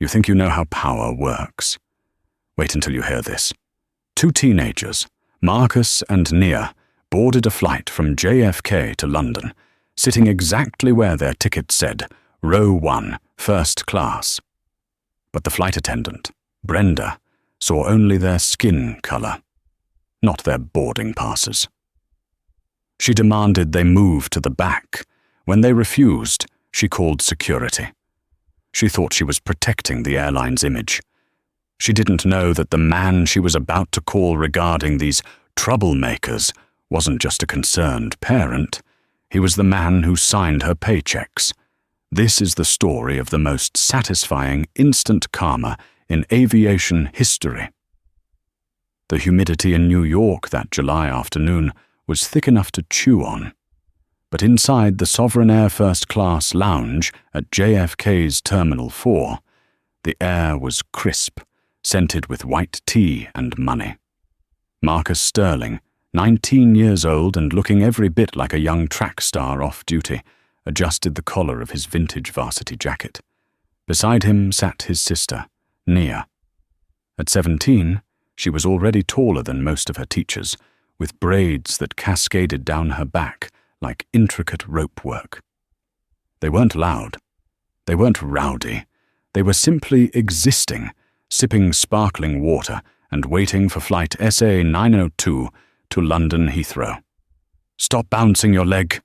You think you know how power works. Wait until you hear this. 2 teenagers, Marcus and Nia, boarded a flight from JFK to London, sitting exactly where their ticket said, Row 1, First Class. But the flight attendant, Brenda, saw only their skin color, not their boarding passes. She demanded they move to the back. When they refused, she called security. She thought she was protecting the airline's image. She didn't know that the man she was about to call regarding these troublemakers wasn't just a concerned parent. He was the man who signed her paychecks. This is the story of the most satisfying instant karma in aviation history. The humidity in New York that July afternoon was thick enough to chew on. But inside the Sovereign Air First Class lounge at JFK's Terminal 4, the air was crisp, scented with white tea and money. Marcus Sterling, 19 years old and looking every bit like a young track star off duty, adjusted the collar of his vintage varsity jacket. Beside him sat his sister, Nia. At 17, she was already taller than most of her teachers, with braids that cascaded down her back like intricate rope work. They weren't loud. They weren't rowdy. They were simply existing, sipping sparkling water and waiting for flight SA 902 to London Heathrow. "Stop bouncing your leg,"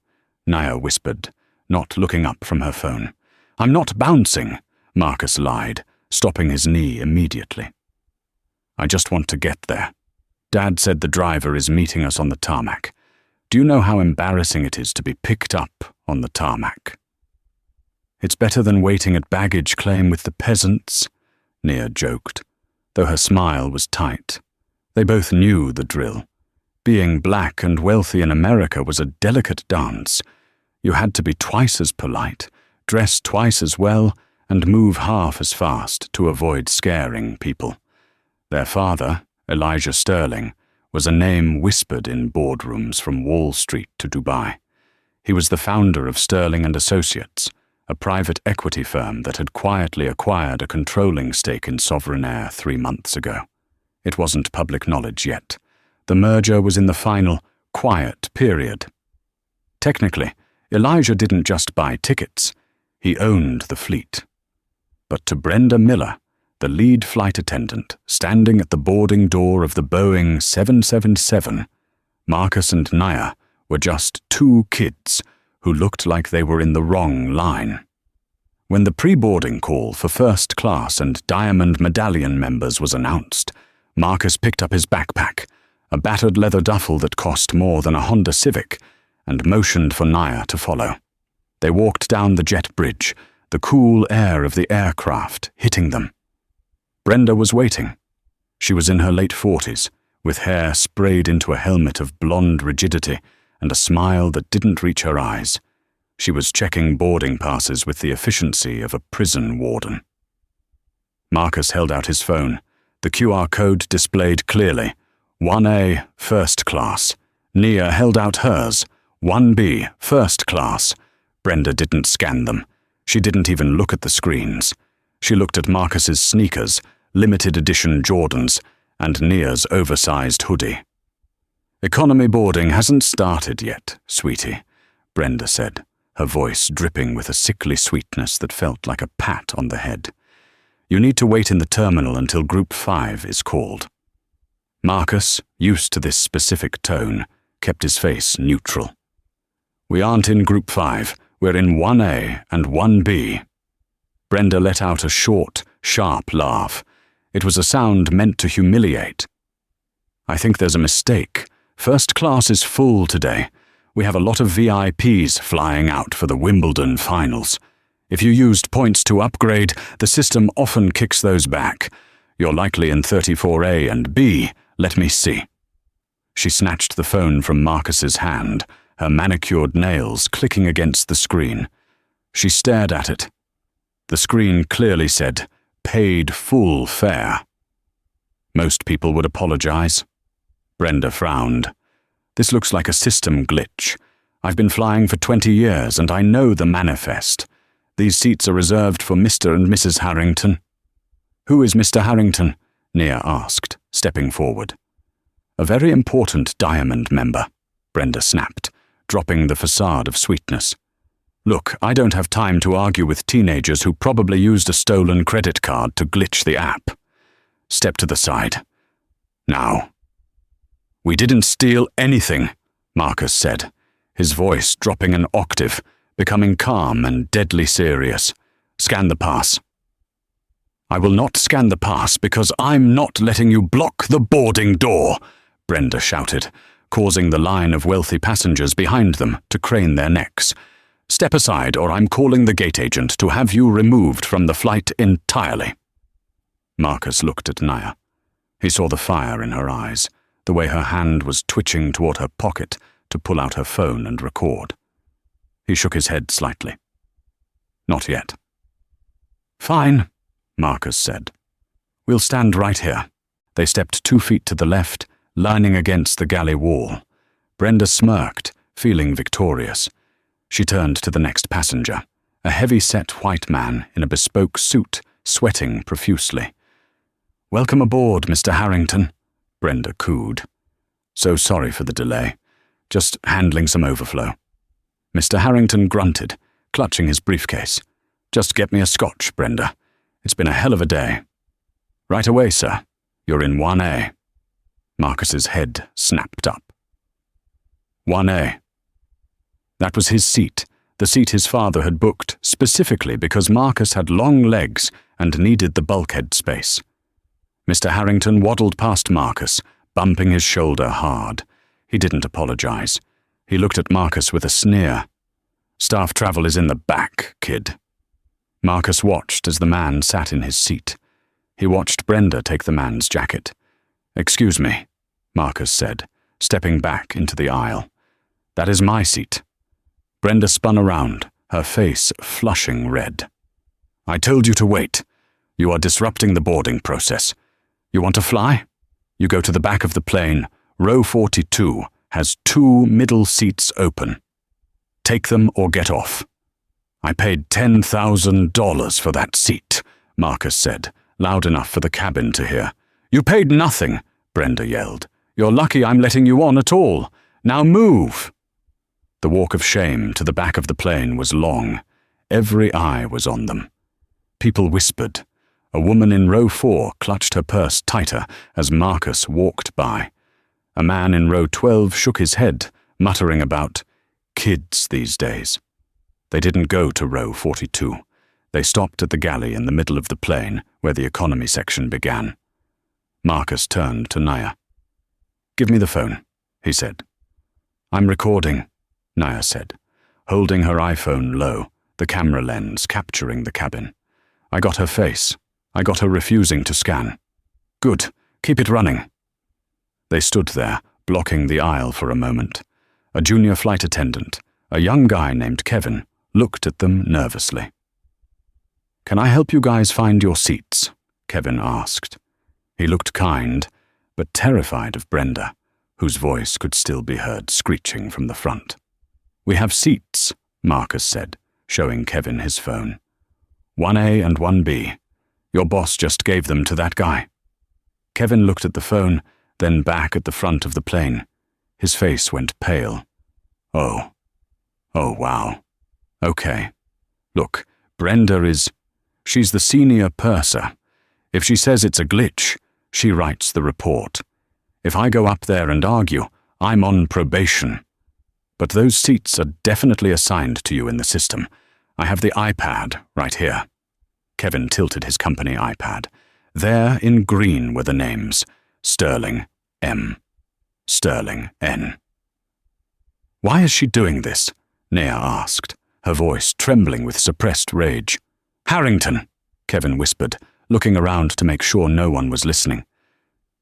Nia whispered, not looking up from her phone. "I'm not bouncing," Marcus lied, stopping his knee immediately. "I just want to get there. Dad said the driver is meeting us on the tarmac. Do you know how embarrassing it is to be picked up on the tarmac?" "It's better than waiting at baggage claim with the peasants," Nia joked, though her smile was tight. They both knew the drill. Being black and wealthy in America was a delicate dance. You had to be twice as polite, dress twice as well, and move half as fast to avoid scaring people. Their father, Elijah Sterling, was a name whispered in boardrooms from Wall Street to Dubai. He was the founder of Sterling and Associates, a private equity firm that had quietly acquired a controlling stake in Sovereign Air 3 months ago. It wasn't public knowledge yet. The merger was in the final, quiet period. Technically, Elijah didn't just buy tickets. He owned the fleet. But to Brenda Miller, the lead flight attendant, standing at the boarding door of the Boeing 777, Marcus and Nia were just 2 kids who looked like they were in the wrong line. When the pre-boarding call for first class and Diamond Medallion members was announced, Marcus picked up his backpack, a battered leather duffel that cost more than a Honda Civic, and motioned for Nia to follow. They walked down the jet bridge, the cool air of the aircraft hitting them. Brenda was waiting. She was in her late 40s, with hair sprayed into a helmet of blonde rigidity and a smile that didn't reach her eyes. She was checking boarding passes with the efficiency of a prison warden. Marcus held out his phone. The QR code displayed clearly, 1A, First Class. Nia held out hers, 1B, First Class. Brenda didn't scan them. She didn't even look at the screens. She looked at Marcus's sneakers, limited edition Jordans, and Nia's oversized hoodie. "Economy boarding hasn't started yet, sweetie," Brenda said, her voice dripping with a sickly sweetness that felt like a pat on the head. "You need to wait in the terminal until Group 5 is called." Marcus, used to this specific tone, kept his face neutral. "We aren't in Group 5, we're in 1A and 1B. Brenda let out a short, sharp laugh. It was a sound meant to humiliate. "I think there's a mistake. First class is full today. We have a lot of VIPs flying out for the Wimbledon finals. If you used points to upgrade, the system often kicks those back. You're likely in 34A and B. Let me see." She snatched the phone from Marcus's hand, her manicured nails clicking against the screen. She stared at it. The screen clearly said, "Paid full fare." Most people would apologize. Brenda frowned. "This looks like a system glitch. I've been flying for 20 years and I know the manifest. These seats are reserved for Mr. and Mrs. Harrington." "Who is Mr. Harrington?" Nia asked, stepping forward. "A very important Diamond member," Brenda snapped, dropping the facade of sweetness. "Look, I don't have time to argue with teenagers who probably used a stolen credit card to glitch the app. Step to the side. Now." "We didn't steal anything," Marcus said, his voice dropping an octave, becoming calm and deadly serious. "Scan the pass." "I will not scan the pass because I'm not letting you block the boarding door," Brenda shouted, causing the line of wealthy passengers behind them to crane their necks. "Step aside or I'm calling the gate agent to have you removed from the flight entirely." Marcus looked at Nia. He saw the fire in her eyes, the way her hand was twitching toward her pocket to pull out her phone and record. He shook his head slightly. "Not yet." "Fine," Marcus said. "We'll stand right here." They stepped 2 feet to the left, lining against the galley wall. Brenda smirked, feeling victorious. She turned to the next passenger, a heavy-set white man in a bespoke suit, sweating profusely. "Welcome aboard, Mr. Harrington," Brenda cooed. "So sorry for the delay. Just handling some overflow." Mr. Harrington grunted, clutching his briefcase. "Just get me a scotch, Brenda. It's been a hell of a day." "Right away, sir. You're in 1A. Marcus's head snapped up. 1A. That was his seat, the seat his father had booked specifically because Marcus had long legs and needed the bulkhead space. Mr. Harrington waddled past Marcus, bumping his shoulder hard. He didn't apologize. He looked at Marcus with a sneer. "Staff travel is in the back, kid." Marcus watched as the man sat in his seat. He watched Brenda take the man's jacket. "Excuse me," Marcus said, stepping back into the aisle. "That is my seat." Brenda spun around, her face flushing red. "I told you to wait. You are disrupting the boarding process. You want to fly? You go to the back of the plane. Row 42 has 2 middle seats open. Take them or get off." "I paid $10,000 for that seat," Marcus said, loud enough for the cabin to hear. "You paid nothing," Brenda yelled. "You're lucky I'm letting you on at all. Now move." The walk of shame to the back of the plane was long. Every eye was on them. People whispered. A woman in row 4 clutched her purse tighter as Marcus walked by. A man in row 12 shook his head, muttering about kids these days. They didn't go to row 42. They stopped at the galley in the middle of the plane where the economy section began. Marcus turned to Nia. "Give me the phone," he said. "I'm recording," Nia said, holding her iPhone low, the camera lens capturing the cabin. "I got her face. I got her refusing to scan." "Good. Keep it running." They stood there, blocking the aisle for a moment. A junior flight attendant, a young guy named Kevin, looked at them nervously. "Can I help you guys find your seats?" Kevin asked. He looked kind, but terrified of Brenda, whose voice could still be heard screeching from the front. "We have seats," Marcus said, showing Kevin his phone. 1A and 1B. Your boss just gave them to that guy." Kevin looked at the phone, then back at the front of the plane. His face went pale. Oh, wow. Okay. Look, Brenda she's the senior purser. If she says it's a glitch, she writes the report. If I go up there and argue, I'm on probation. But those seats are definitely assigned to you in the system. I have the iPad right here. Kevin tilted his company iPad. There in green were the names: Sterling M. Sterling N. "Why is she doing this?" Nia asked, her voice trembling with suppressed rage. "Harrington," Kevin whispered, looking around to make sure no one was listening.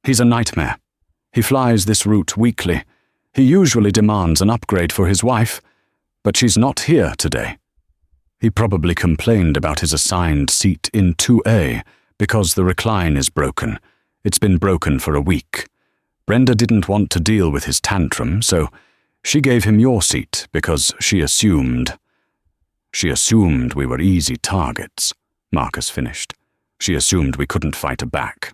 "He's a nightmare. He flies this route weekly. He usually demands an upgrade for his wife, but she's not here today. He probably complained about his assigned seat in 2A because the recline is broken. It's been broken for a week. Brenda didn't want to deal with his tantrum, so she gave him your seat because she assumed we were easy targets," Marcus finished. She assumed we couldn't fight her back.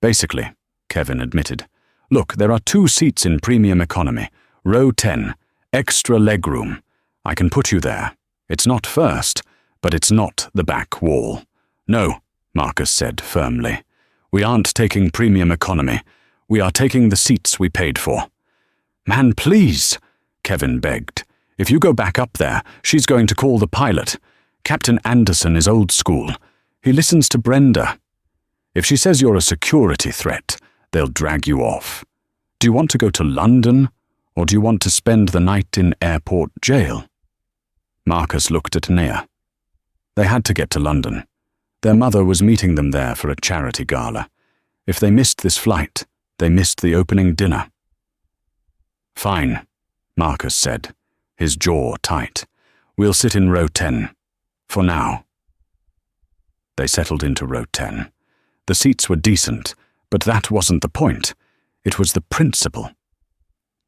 Basically, Kevin admitted. Look, there are 2 seats in premium economy, row 10, extra legroom. I can put you there. It's not first, but it's not the back wall. No, Marcus said firmly. We aren't taking premium economy. We are taking the seats we paid for. Man, please, Kevin begged. If you go back up there, she's going to call the pilot. Captain Anderson is old school. He listens to Brenda. If she says you're a security threat, they'll drag you off. Do you want to go to London, or do you want to spend the night in airport jail? Marcus looked at Nia. They had to get to London. Their mother was meeting them there for a charity gala. If they missed this flight, they missed the opening dinner. Fine, Marcus said, his jaw tight. We'll sit in row 10. For now. They settled into row 10. The seats were decent, but that wasn't the point. It was the principle.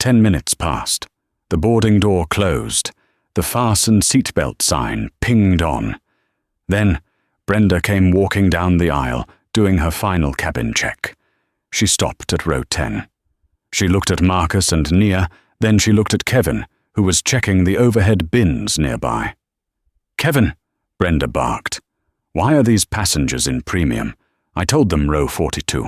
10 minutes passed. The boarding door closed. The fasten seatbelt sign pinged on. Then, Brenda came walking down the aisle, doing her final cabin check. She stopped at row 10. She looked at Marcus and Nia, then she looked at Kevin, who was checking the overhead bins nearby. Kevin, Brenda barked. Why are these passengers in premium? I told them row 42.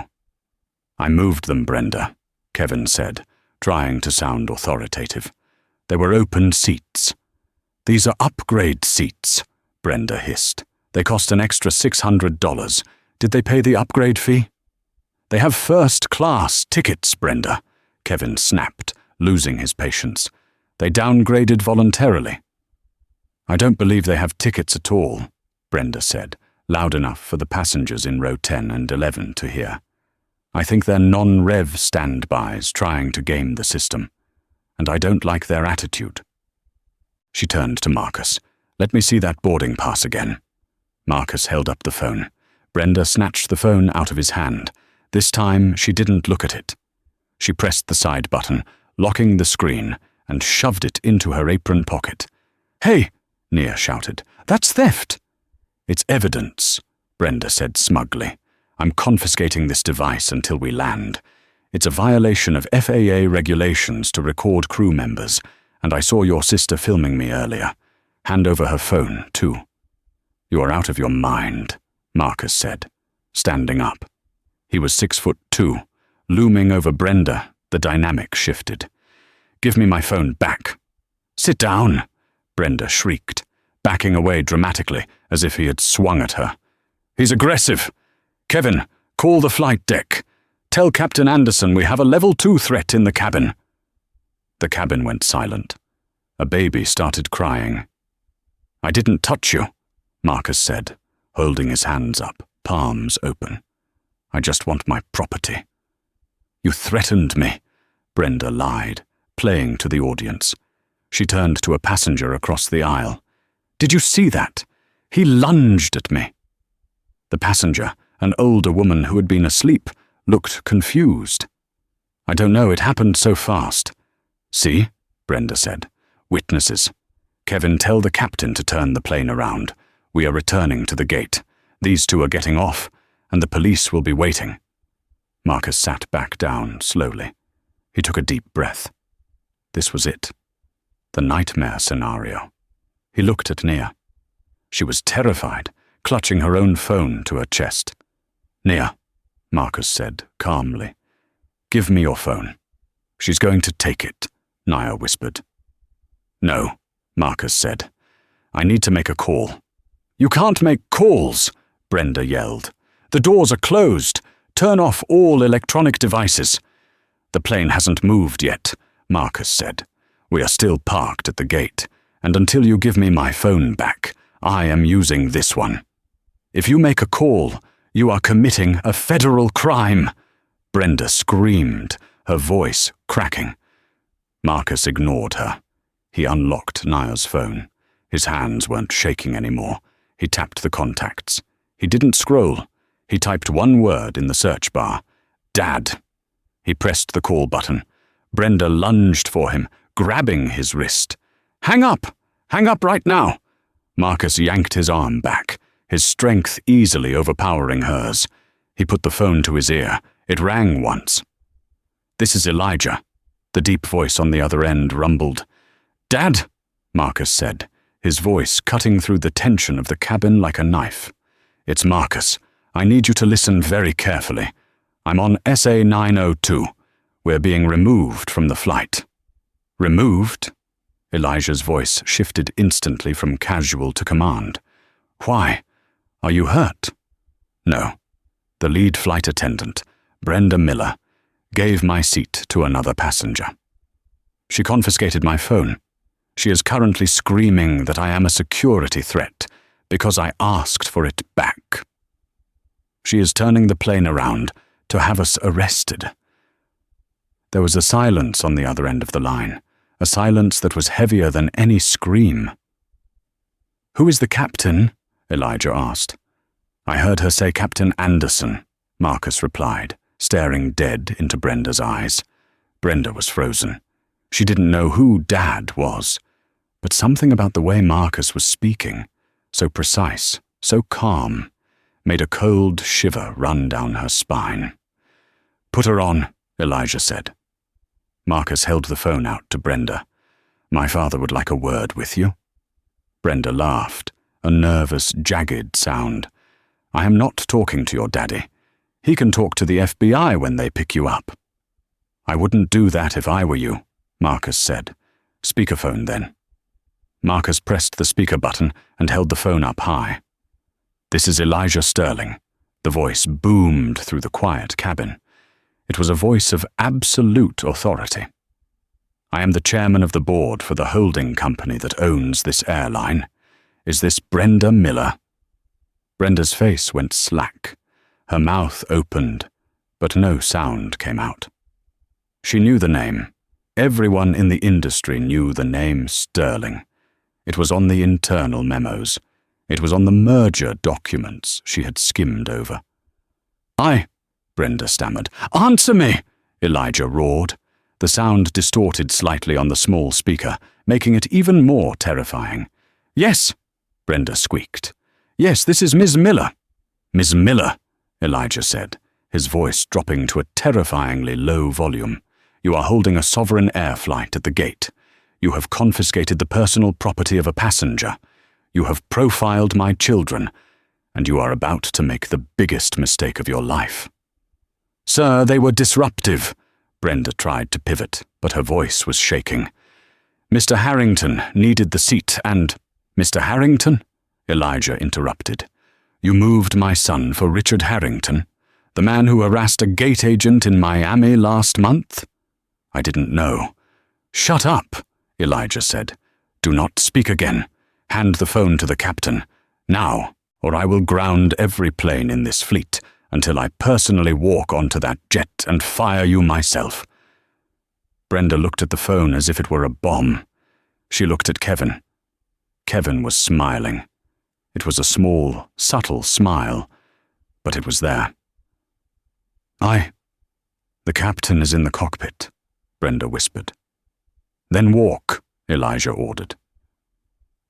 I moved them, Brenda, Kevin said, trying to sound authoritative. They were open seats. These are upgrade seats, Brenda hissed. They cost an extra $600. Did they pay the upgrade fee? They have first-class tickets, Brenda, Kevin snapped, losing his patience. They downgraded voluntarily. I don't believe they have tickets at all, Brenda said, loud enough for the passengers in row 10 and 11 to hear. I think they're non-rev standbys trying to game the system, and I don't like their attitude. She turned to Marcus. Let me see that boarding pass again. Marcus held up the phone. Brenda snatched the phone out of his hand. This time she didn't look at it. She pressed the side button, locking the screen, and shoved it into her apron pocket. Hey, Nia shouted. That's theft. It's evidence, Brenda said smugly. I'm confiscating this device until we land. It's a violation of FAA regulations to record crew members, and I saw your sister filming me earlier. Hand over her phone, too. You are out of your mind, Marcus said, standing up. He was 6'2", looming over Brenda. The dynamic shifted. Give me my phone back. Sit down, Brenda shrieked, backing away dramatically as if he had swung at her. He's aggressive. Kevin, call the flight deck. Tell Captain Anderson we have a level 2 threat in the cabin. The cabin went silent. A baby started crying. I didn't touch you, Marcus said, holding his hands up, palms open. I just want my property. You threatened me, Brenda lied, playing to the audience. She turned to a passenger across the aisle. Did you see that? He lunged at me. The passenger, an older woman who had been asleep, looked confused. I don't know, it happened so fast. See, Brenda said. Witnesses. Kevin, tell the captain to turn the plane around. We are returning to the gate. These 2 are getting off, and the police will be waiting. Marcus sat back down slowly. He took a deep breath. This was it. The nightmare scenario. He looked at Nia. She was terrified, clutching her own phone to her chest. Nia, Marcus said calmly. Give me your phone. She's going to take it, Nia whispered. No, Marcus said. I need to make a call. You can't make calls, Brenda yelled. The doors are closed. Turn off all electronic devices. The plane hasn't moved yet, Marcus said. We are still parked at the gate, and until you give me my phone back, I am using this one. If you make a call, you are committing a federal crime. Brenda screamed, her voice cracking. Marcus ignored her. He unlocked Nia's phone. His hands weren't shaking anymore. He tapped the contacts. He didn't scroll. He typed one word in the search bar. Dad. He pressed the call button. Brenda lunged for him, grabbing his wrist. Hang up! Hang up right now! Marcus yanked his arm back. his strength easily overpowering hers. He put the phone to his ear. It rang once. "This is Elijah," the deep voice on the other end rumbled. "Dad," Marcus said, his voice cutting through the tension of the cabin like a knife. "It's Marcus. I need you to listen very carefully. I'm on SA 902. We're being removed from the flight." "Removed?" Elijah's voice shifted instantly from casual to command. "Why? Are you hurt?" "No." The lead flight attendant, Brenda Miller, gave my seat to another passenger. "She confiscated my phone. She is currently screaming that I am a security threat because I asked for it back. She is turning the plane around to have us arrested." There was a silence on the other end of the line, a silence that was heavier than any scream. "Who is the captain?" Elijah asked. "I heard her say Captain Anderson," Marcus replied, staring dead into Brenda's eyes. Brenda was frozen. She didn't know who Dad was, but something about the way Marcus was speaking, so precise, so calm, made a cold shiver run down her spine. "Put her on," Elijah said. Marcus held the phone out to Brenda. "My father would like a word with you." Brenda laughed, a nervous, jagged sound. "I am not talking to your daddy. He can talk to the FBI when they pick you up." "I wouldn't do that if I were you," Marcus said. "Speakerphone then." Marcus pressed the speaker button and held the phone up high. "This is Elijah Sterling." The voice boomed through the quiet cabin. It was a voice of absolute authority. "I am the chairman of the board for the holding company that owns this airline. Is this Brenda Miller?" Brenda's face went slack. Her mouth opened, but no sound came out. She knew the name. Everyone in the industry knew the name Sterling. It was on the internal memos. It was on the merger documents she had skimmed over. Brenda stammered. "Answer me!" Elijah roared. The sound distorted slightly on the small speaker, making it even more terrifying. "Yes," Brenda squeaked. "Yes, this is Ms. Miller." "Ms. Miller," Elijah said, his voice dropping to a terrifyingly low volume. "You are holding a sovereign air flight at the gate. You have confiscated the personal property of a passenger. You have profiled my children, and you are about to make the biggest mistake of your life." "Sir, they were disruptive." Brenda tried to pivot, but her voice was shaking. "Mr. Harrington needed the seat and—" "Mr. Harrington?" Elijah interrupted. "You moved my son for Richard Harrington, the man who harassed a gate agent in Miami last month?" "I didn't know." "Shut up," Elijah said. "Do not speak again. Hand the phone to the captain. Now, or I will ground every plane in this fleet until I personally walk onto that jet and fire you myself." Brenda looked at the phone as if it were a bomb. She looked at Kevin. Kevin was smiling. It was a small, subtle smile, but it was there. "The captain is in the cockpit," Brenda whispered. "Then walk," Elijah ordered.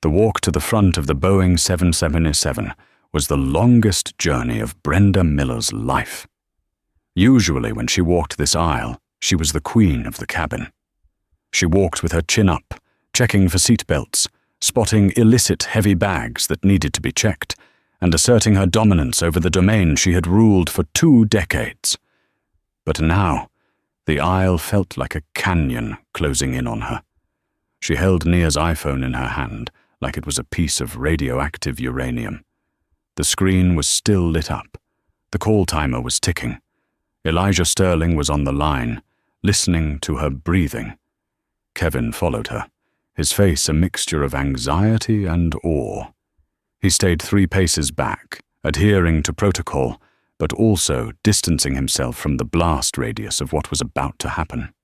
The walk to the front of the Boeing 777 was the longest journey of Brenda Miller's life. Usually when she walked this aisle, she was the queen of the cabin. She walked with her chin up, checking for seat belts, spotting illicit heavy bags that needed to be checked, and asserting her dominance over the domain she had ruled for 2 decades. But now, the aisle felt like a canyon closing in on her. She held Nia's iPhone in her hand, like it was a piece of radioactive uranium. The screen was still lit up. The call timer was ticking. Elijah Sterling was on the line, listening to her breathing. Kevin followed her, his face a mixture of anxiety and awe. He stayed 3 paces back, adhering to protocol, but also distancing himself from the blast radius of what was about to happen.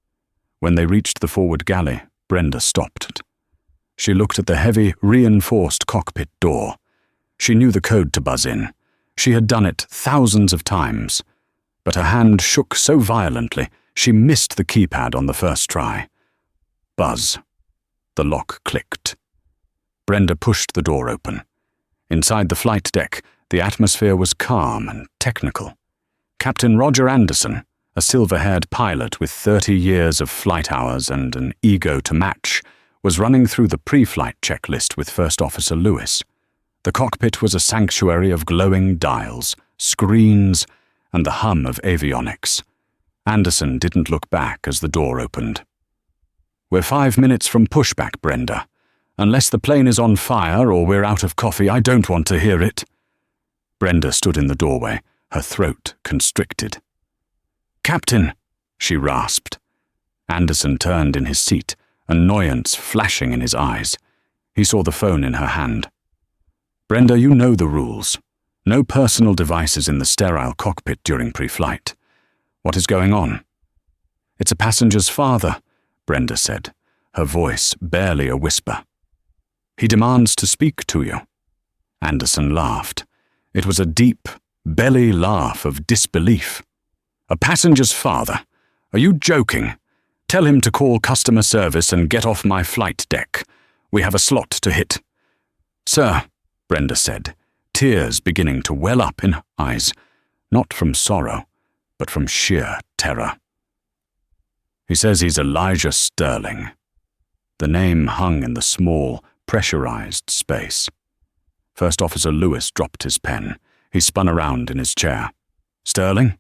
When they reached the forward galley, Brenda stopped. She looked at the heavy, reinforced cockpit door. She knew the code to buzz in. She had done it thousands of times. But her hand shook so violently, she missed the keypad on the first try. Buzz. The lock clicked. Brenda pushed the door open. Inside the flight deck, the atmosphere was calm and technical. Captain Roger Anderson, a silver-haired pilot with 30 years of flight hours and an ego to match, was running through the pre-flight checklist with First Officer Lewis. The cockpit was a sanctuary of glowing dials, screens, and the hum of avionics. Anderson didn't look back as the door opened. "We're 5 minutes from pushback, Brenda. Unless the plane is on fire or we're out of coffee, I don't want to hear it." Brenda stood in the doorway, her throat constricted. "Captain," she rasped. Anderson turned in his seat, annoyance flashing in his eyes. He saw the phone in her hand. "Brenda, you know the rules. No personal devices in the sterile cockpit during pre-flight. What is going on?" "It's a passenger's father," Brenda said, her voice barely a whisper. "He demands to speak to you." Anderson laughed. It was a deep, belly laugh of disbelief. "A passenger's father? Are you joking? Tell him to call customer service and get off my flight deck. We have a slot to hit." "Sir," Brenda said, tears beginning to well up in her eyes, not from sorrow, but from sheer terror. "He says he's Elijah Sterling." The name hung in the small, pressurized space. First Officer Lewis dropped his pen. He spun around in his chair. "Sterling?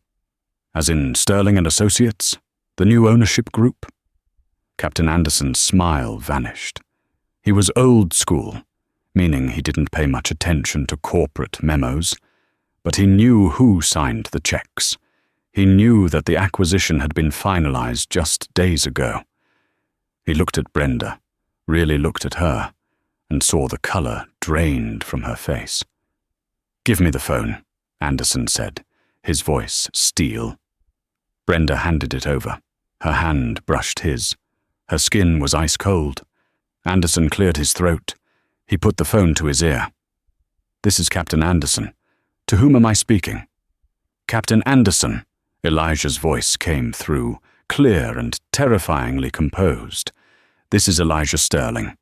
As in Sterling and Associates? The new ownership group?" Captain Anderson's smile vanished. He was old school, meaning he didn't pay much attention to corporate memos, but he knew who signed the checks. He knew that the acquisition had been finalized just days ago. He looked at Brenda, really looked at her, and saw the color drained from her face. "Give me the phone," Anderson said, his voice steel. Brenda handed it over. Her hand brushed his. Her skin was ice cold. Anderson cleared his throat. He put the phone to his ear. "This is Captain Anderson. To whom am I speaking?" "Captain Anderson," Elijah's voice came through, clear and terrifyingly composed. "This is Elijah Sterling.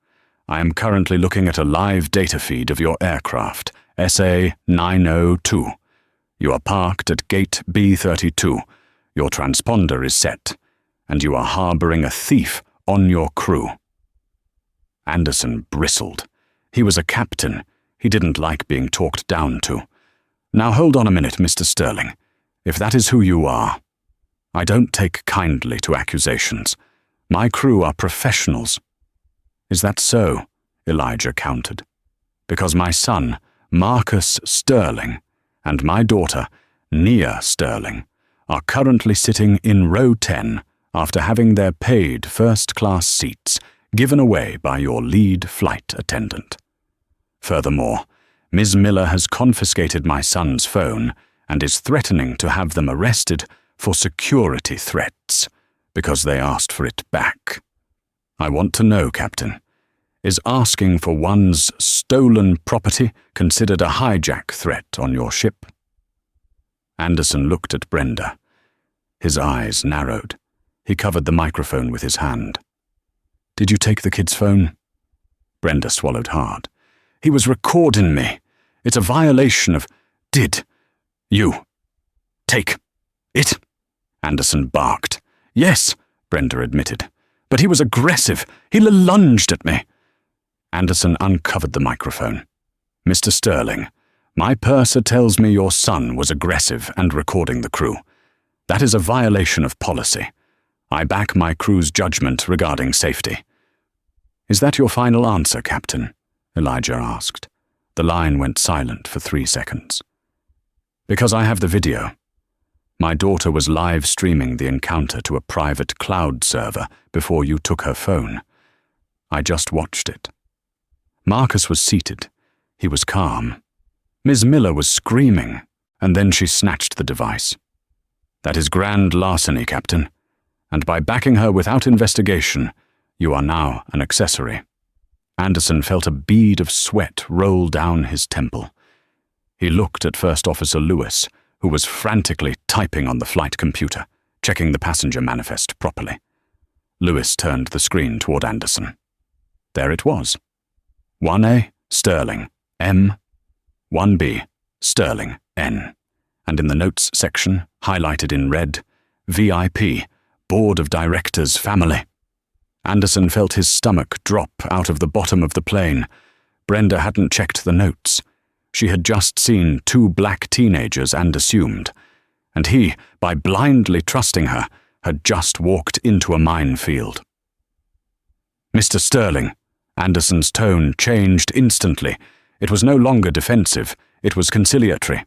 I am currently looking at a live data feed of your aircraft, SA-902. You are parked at gate B32. Your transponder is set, and you are harboring a thief on your crew." Anderson bristled. He was a captain. He didn't like being talked down to. "Now hold on a minute, Mr. Sterling. If that is who you are, I don't take kindly to accusations. My crew are professionals." "Is that so?" Elijah countered. "Because my son, Marcus Sterling, and my daughter, Nia Sterling, are currently sitting in row 10 after having their paid first-class seats given away by your lead flight attendant. Furthermore, Ms. Miller has confiscated my son's phone and is threatening to have them arrested for security threats because they asked for it back. I want to know, Captain, is asking for one's stolen property considered a hijack threat on your ship?" Anderson looked at Brenda. His eyes narrowed. He covered the microphone with his hand. "Did you take the kid's phone?" Brenda swallowed hard. "He was recording me. It's a violation of—" "Did you take it?" Anderson barked. "Yes," Brenda admitted. "But he was aggressive. He lunged at me." Anderson uncovered the microphone. "Mr. Sterling, my purser tells me your son was aggressive and recording the crew. That is a violation of policy. I back my crew's judgment regarding safety." "Is that your final answer, Captain?" Elijah asked. The line went silent for 3 seconds. "Because I have the video. My daughter was live streaming the encounter to a private cloud server before you took her phone. I just watched it. Marcus was seated. He was calm. Ms. Miller was screaming, and then she snatched the device. That is grand larceny, Captain, and by backing her without investigation, you are now an accessory." Anderson felt a bead of sweat roll down his temple. He looked at First Officer Lewis, who was frantically typing on the flight computer, checking the passenger manifest properly. Lewis turned the screen toward Anderson. There it was. 1A, Sterling, M, 1B, Sterling, N. And in the notes section, highlighted in red, VIP, Board of Directors Family. Anderson felt his stomach drop out of the bottom of the plane. Brenda hadn't checked the notes. She had just seen 2 black teenagers and assumed. And he, by blindly trusting her, had just walked into a minefield. Mr. Sterling. Anderson's tone changed instantly. It was no longer defensive, it was conciliatory.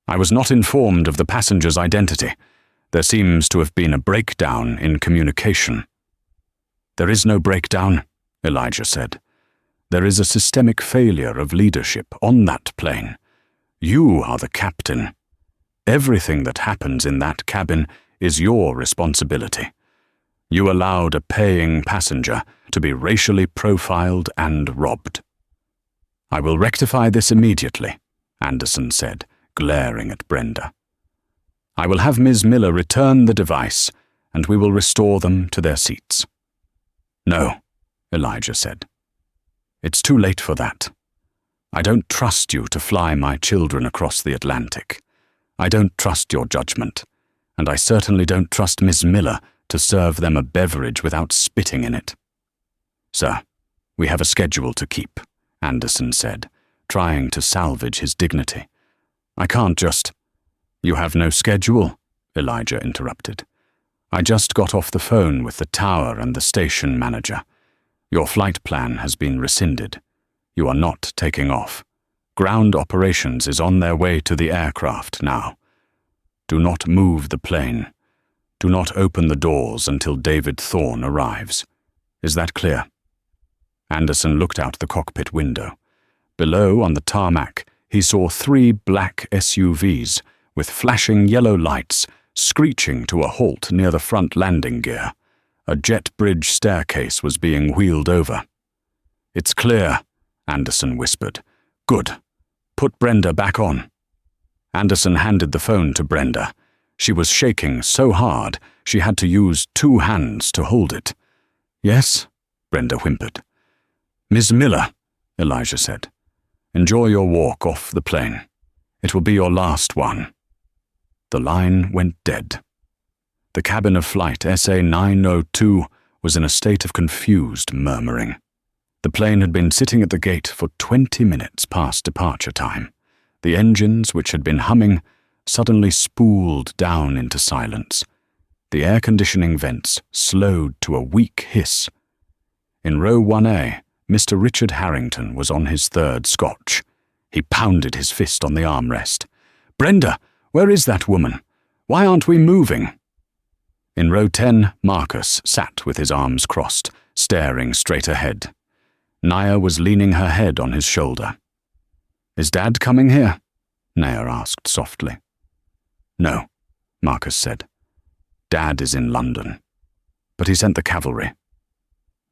I was not informed of the passenger's identity. There seems to have been a breakdown in communication. There is no breakdown, Elijah said. There is a systemic failure of leadership on that plane. You are the captain. Everything that happens in that cabin is your responsibility. You allowed a paying passenger to be racially profiled and robbed. I will rectify this immediately, Anderson said, glaring at Brenda. I will have Ms. Miller return the device, and we will restore them to their seats. No, Elijah said. It's too late for that. I don't trust you to fly my children across the Atlantic. I don't trust your judgment, and I certainly don't trust Miss Miller to serve them a beverage without spitting in it. Sir, we have a schedule to keep, Anderson said, trying to salvage his dignity. I can't just— You have no schedule, Elijah interrupted. I just got off the phone with the tower and the station manager. Your flight plan has been rescinded. You are not taking off. Ground operations is on their way to the aircraft now. Do not move the plane. Do not open the doors until David Thorne arrives. Is that clear? Anderson looked out the cockpit window. Below, on the tarmac, he saw 3 black SUVs with flashing yellow lights screeching to a halt near the front landing gear. A jet bridge staircase was being wheeled over. It's clear, Anderson whispered. Good. Put Brenda back on. Anderson handed the phone to Brenda. She was shaking so hard she had to use 2 hands to hold it. Yes, Brenda whimpered. Ms. Miller, Elijah said. Enjoy your walk off the plane. It will be your last one. The line went dead. The cabin of flight SA-902 was in a state of confused murmuring. The plane had been sitting at the gate for 20 minutes past departure time. The engines, which had been humming, suddenly spooled down into silence. The air conditioning vents slowed to a weak hiss. In row 1A, Mr. Richard Harrington was on his 3rd scotch. He pounded his fist on the armrest. Brenda, where is that woman? Why aren't we moving? In row 10, Marcus sat with his arms crossed, staring straight ahead. Naya was leaning her head on his shoulder. Is Dad coming here? Naya asked softly. No, Marcus said. Dad is in London. But he sent the cavalry.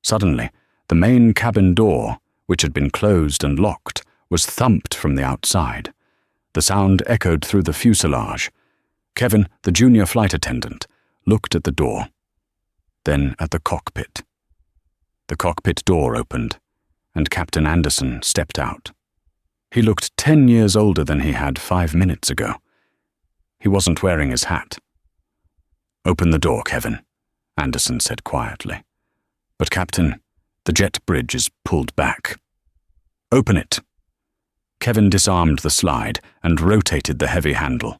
Suddenly, the main cabin door, which had been closed and locked, was thumped from the outside. The sound echoed through the fuselage. Kevin, the junior flight attendant, looked at the door, then at the cockpit. The cockpit door opened, and Captain Anderson stepped out. He looked 10 years older than he had 5 minutes ago. He wasn't wearing his hat. Open the door, Kevin, Anderson said quietly. But Captain, the jet bridge is pulled back. Open it. Kevin disarmed the slide and rotated the heavy handle.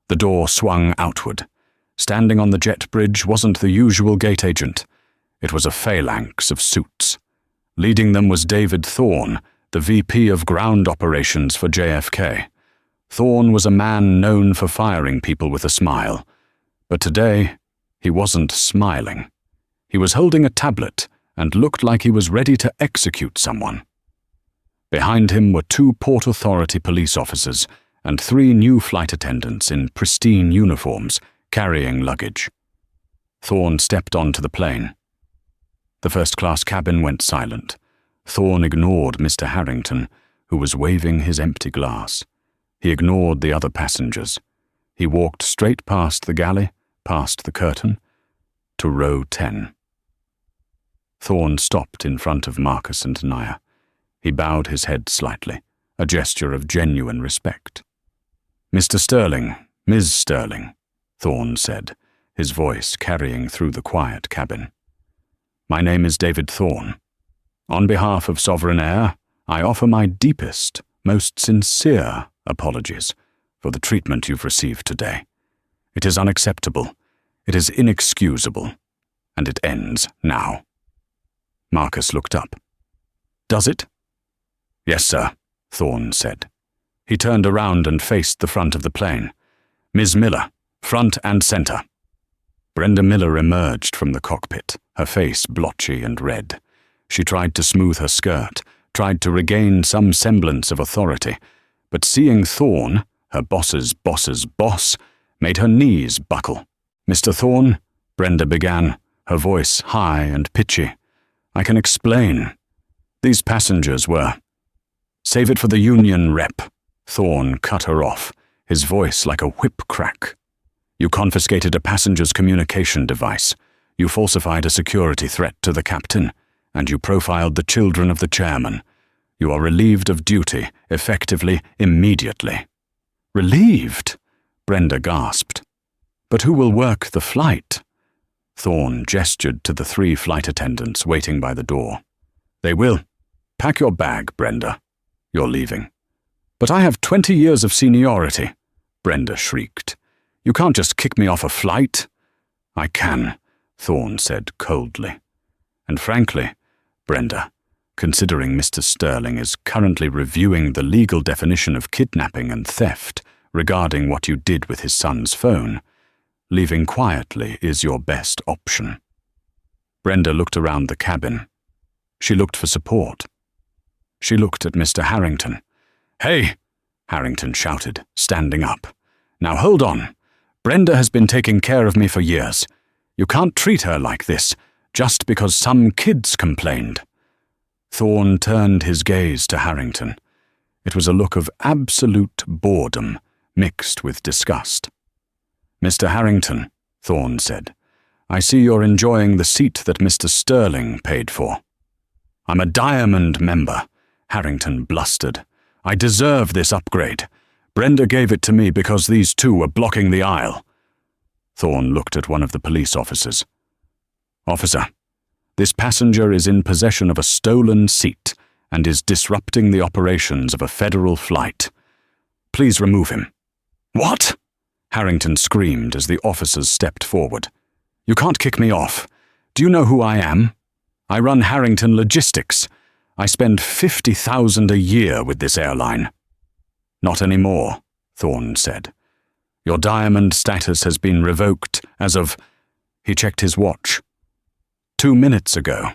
The door swung outward. Standing on the jet bridge wasn't the usual gate agent. It was a phalanx of suits. Leading them was David Thorne, the VP of ground operations for JFK. Thorne was a man known for firing people with a smile. But today, he wasn't smiling. He was holding a tablet and looked like he was ready to execute someone. Behind him were 2 Port Authority police officers and 3 new flight attendants in pristine uniforms, carrying luggage. Thorne stepped onto the plane. The first-class cabin went silent. Thorne ignored Mr. Harrington, who was waving his empty glass. He ignored the other passengers. He walked straight past the galley, past the curtain, to row 10. Thorne stopped in front of Marcus and Naya. He bowed his head slightly, a gesture of genuine respect. "Mr. Sterling, Ms. Sterling," Thorne said, his voice carrying through the quiet cabin. "My name is David Thorne. On behalf of Sovereign Air, I offer my deepest, most sincere apologies for the treatment you've received today. It is unacceptable, it is inexcusable, and it ends now." Marcus looked up. "Does it?" "Yes, sir," Thorne said. He turned around and faced the front of the plane. "Ms. Miller, front and center." Brenda Miller emerged from the cockpit, her face blotchy and red. She tried to smooth her skirt, tried to regain some semblance of authority, but seeing Thorne, her boss's boss's boss, made her knees buckle. "Mr. Thorne," Brenda began, her voice high and pitchy, "I can explain. These passengers were—" "Save it for the union rep," Thorne cut her off, his voice like a whip crack. "You confiscated a passenger's communication device. You falsified a security threat to the captain, and you profiled the children of the chairman. You are relieved of duty, effectively, immediately." "Relieved?" Brenda gasped. "But who will work the flight?" Thorne gestured to the 3 flight attendants waiting by the door. "They will. Pack your bag, Brenda. You're leaving." "But I have 20 years of seniority," Brenda shrieked. "You can't just kick me off a flight." "I can," Thorne said coldly. "And frankly, Brenda, considering Mr. Sterling is currently reviewing the legal definition of kidnapping and theft regarding what you did with his son's phone, leaving quietly is your best option." Brenda looked around the cabin. She looked for support. She looked at Mr. Harrington. "Hey!" Harrington shouted, standing up. "Now hold on. Brenda has been taking care of me for years. You can't treat her like this, just because some kids complained." Thorne turned his gaze to Harrington. It was a look of absolute boredom, mixed with disgust. "Mr. Harrington," Thorne said, "I see you're enjoying the seat that Mr. Sterling paid for." "I'm a Diamond member," Harrington blustered. "I deserve this upgrade. Brenda gave it to me because these 2 were blocking the aisle." Thorne looked at one of the police officers. "Officer, this passenger is in possession of a stolen seat and is disrupting the operations of a federal flight. Please remove him." "What?" Harrington screamed as the officers stepped forward. "You can't kick me off. Do you know who I am? I run Harrington Logistics. I spend $50,000 a year with this airline." "Not anymore," Thorne said. "Your Diamond status has been revoked as of—" He checked his watch. "2 minutes ago.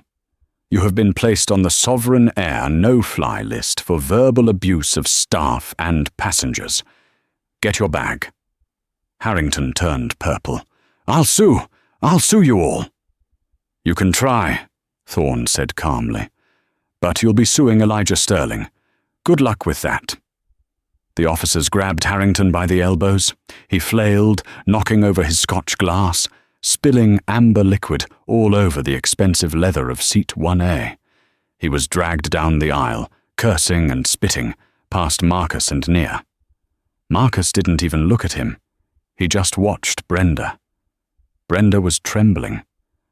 You have been placed on the Sovereign Air no-fly list for verbal abuse of staff and passengers. Get your bag." Harrington turned purple. I'll sue you all." "You can try," Thorne said calmly. "But you'll be suing Elijah Sterling. Good luck with that." The officers grabbed Harrington by the elbows. He flailed, knocking over his Scotch glass, spilling amber liquid all over the expensive leather of seat 1A. He was dragged down the aisle, cursing and spitting, past Marcus and Nia. Marcus didn't even look at him. He just watched Brenda. Brenda was trembling.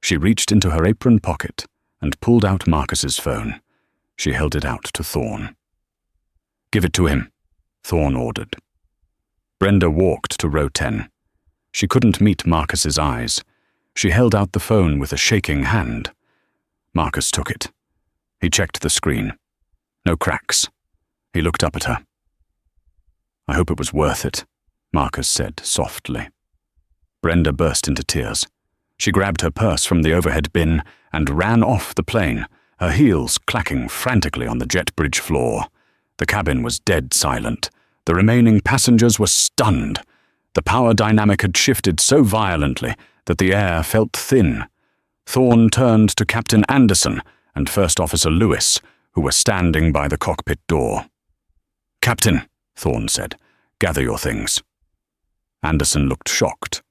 She reached into her apron pocket and pulled out Marcus's phone. She held it out to Thorne. "Give it to him," Thorne ordered. Brenda walked to row 10. She couldn't meet Marcus's eyes. She held out the phone with a shaking hand. Marcus took it. He checked the screen. No cracks. He looked up at her. "I hope it was worth it," Marcus said softly. Brenda burst into tears. She grabbed her purse from the overhead bin and ran off the plane, her heels clacking frantically on the jet bridge floor. The cabin was dead silent. The remaining passengers were stunned. The power dynamic had shifted so violently that the air felt thin. Thorne turned to Captain Anderson and First Officer Lewis, who were standing by the cockpit door. "Captain," Thorne said, "gather your things." Anderson looked shocked.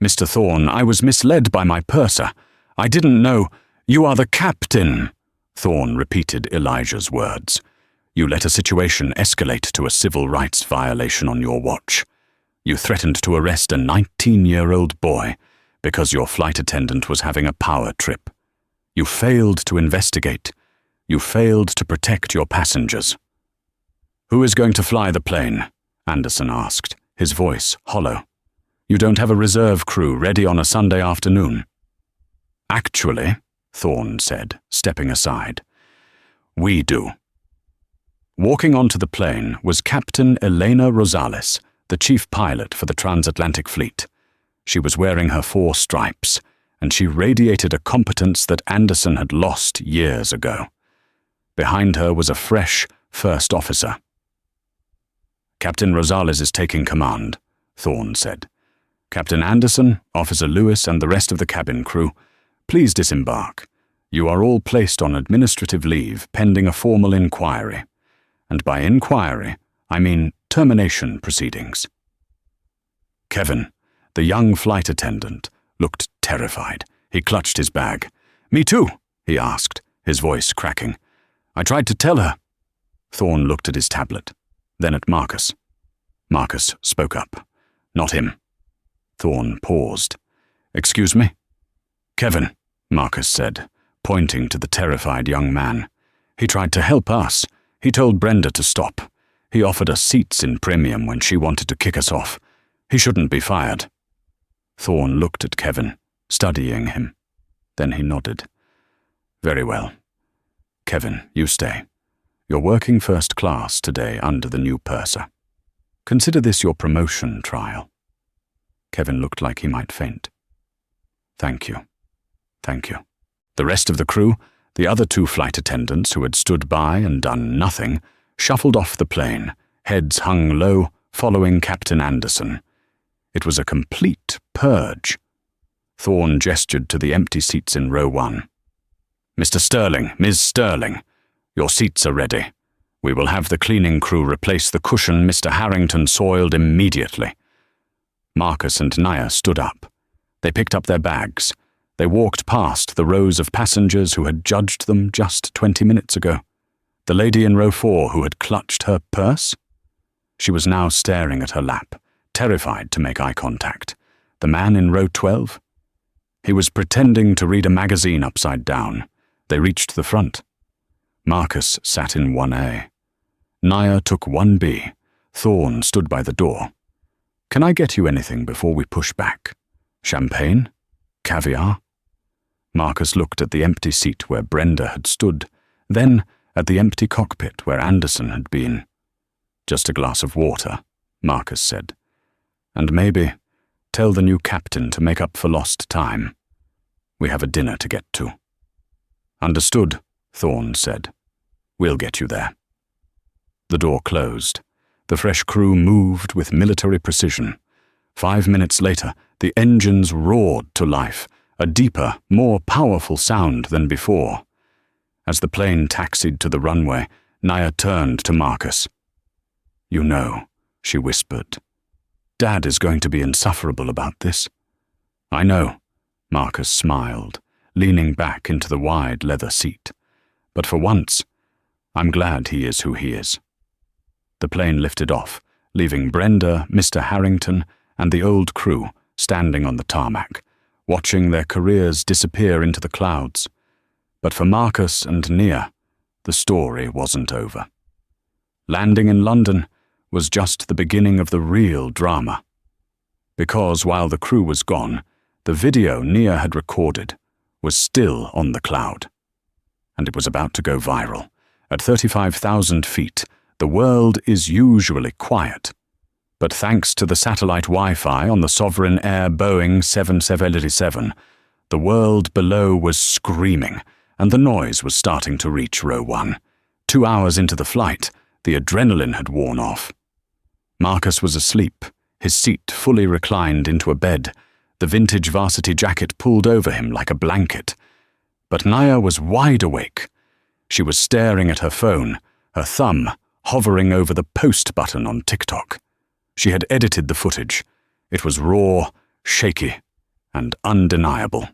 "Mr. Thorne, I was misled by my purser. I didn't know—" "You are the captain," Thorne repeated Elijah's words. You let a situation escalate to a civil rights violation on your watch. You threatened to arrest a 19-year-old boy because your flight attendant was having a power trip. You failed to investigate. You failed to protect your passengers. "Who is going to fly the plane?" Anderson asked, his voice hollow. "You don't have a reserve crew ready on a Sunday afternoon." "Actually," Thorne said, stepping aside, "we do." Walking onto the plane was Captain Elena Rosales, the chief pilot for the transatlantic fleet. She was wearing her 4 stripes, and she radiated a competence that Anderson had lost years ago. Behind her was a fresh first officer. "Captain Rosales is taking command," Thorne said. "Captain Anderson, Officer Lewis, and the rest of the cabin crew, please disembark. You are all placed on administrative leave pending a formal inquiry. And by inquiry, I mean termination proceedings." Kevin, the young flight attendant, looked terrified. He clutched his bag. "Me too," he asked, his voice cracking. "I tried to tell her." Thorne looked at his tablet, then at Marcus. Marcus spoke up. "Not him." Thorne paused. "Excuse me?" "Kevin," Marcus said, pointing to the terrified young man. "He tried to help us. He told Brenda to stop. He offered us seats in premium when she wanted to kick us off. He shouldn't be fired." Thorne looked at Kevin, studying him. Then he nodded. "Very well. Kevin, you stay. You're working first class today under the new purser. Consider this your promotion trial." Kevin looked like he might faint. "Thank you. Thank you." The rest of the crew, the other 2 flight attendants who had stood by and done nothing, shuffled off the plane, heads hung low, following Captain Anderson. It was a complete purge. Thorne gestured to the empty seats in row 1. "Mr. Sterling, Ms. Sterling, your seats are ready. We will have the cleaning crew replace the cushion Mr. Harrington soiled immediately." Marcus and Naya stood up. They picked up their bags. They walked past the rows of passengers who had judged them just 20 minutes ago. The lady in row 4 who had clutched her purse? She was now staring at her lap, terrified to make eye contact. The man in row 12? He was pretending to read a magazine upside down. They reached the front. Marcus sat in 1A. Naya took 1B. Thorne stood by the door. "Can I get you anything before we push back? Champagne? Caviar?" Marcus looked at the empty seat where Brenda had stood, then at the empty cockpit where Anderson had been. "Just a glass of water," Marcus said. "And maybe tell the new captain to make up for lost time. We have a dinner to get to." "Understood," Thorne said. "We'll get you there." The door closed. The fresh crew moved with military precision. 5 minutes later, the engines roared to life, a deeper, more powerful sound than before. As the plane taxied to the runway, Naya turned to Marcus. "You know," she whispered, "Dad is going to be insufferable about this." "I know," Marcus smiled, leaning back into the wide leather seat. "But for once, I'm glad he is who he is." The plane lifted off, leaving Brenda, Mr. Harrington, and the old crew standing on the tarmac, watching their careers disappear into the clouds. But for Marcus and Nia, the story wasn't over. Landing in London was just the beginning of the real drama. Because while the crew was gone, the video Nia had recorded was still on the cloud. And it was about to go viral. At 35,000 feet, the world is usually quiet. But thanks to the satellite Wi-Fi on the Sovereign Air Boeing 777, the world below was screaming, and the noise was starting to reach row 1. 2 hours into the flight, the adrenaline had worn off. Marcus was asleep, his seat fully reclined into a bed, the vintage varsity jacket pulled over him like a blanket. But Naya was wide awake. She was staring at her phone, her thumb hovering over the post button on TikTok. She had edited the footage. It was raw, shaky, and undeniable.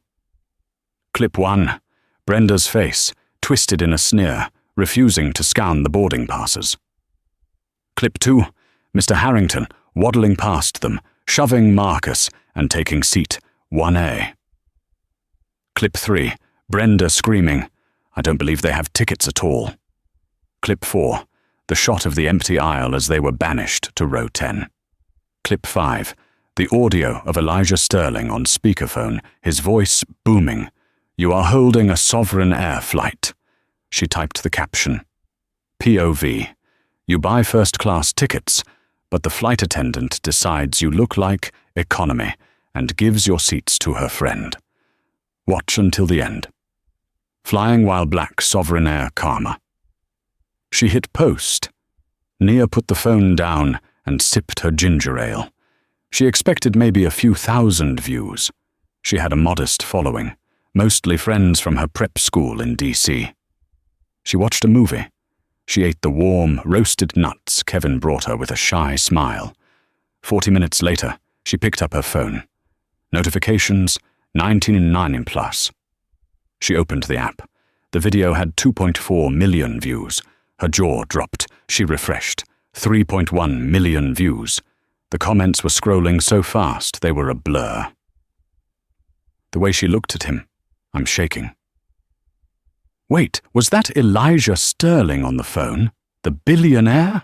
Clip 1. Brenda's face, twisted in a sneer, refusing to scan the boarding passes. Clip 2, Mr. Harrington waddling past them, shoving Marcus and taking seat 1A. Clip 3, Brenda screaming, "I don't believe they have tickets at all." Clip 4, the shot of the empty aisle as they were banished to row 10. Clip 5, the audio of Elijah Sterling on speakerphone, his voice booming, "You are holding a Sovereign Air flight." She typed the caption. POV, "You buy first-class tickets, but the flight attendant decides you look like economy and gives your seats to her friend. Watch until the end." Flying while black Sovereign Air karma. She hit post. Nia put the phone down and sipped her ginger ale. She expected maybe a few thousand views. She had a modest following, mostly friends from her prep school in DC. She watched a movie. She ate the warm, roasted nuts Kevin brought her with a shy smile. 40 minutes later, she picked up her phone. Notifications, 99+. She opened the app. The video had 2.4 million views. Her jaw dropped. She refreshed. 3.1 million views. The comments were scrolling so fast they were a blur. The way she looked at him, I'm shaking. Wait, was that Elijah Sterling on the phone? The billionaire?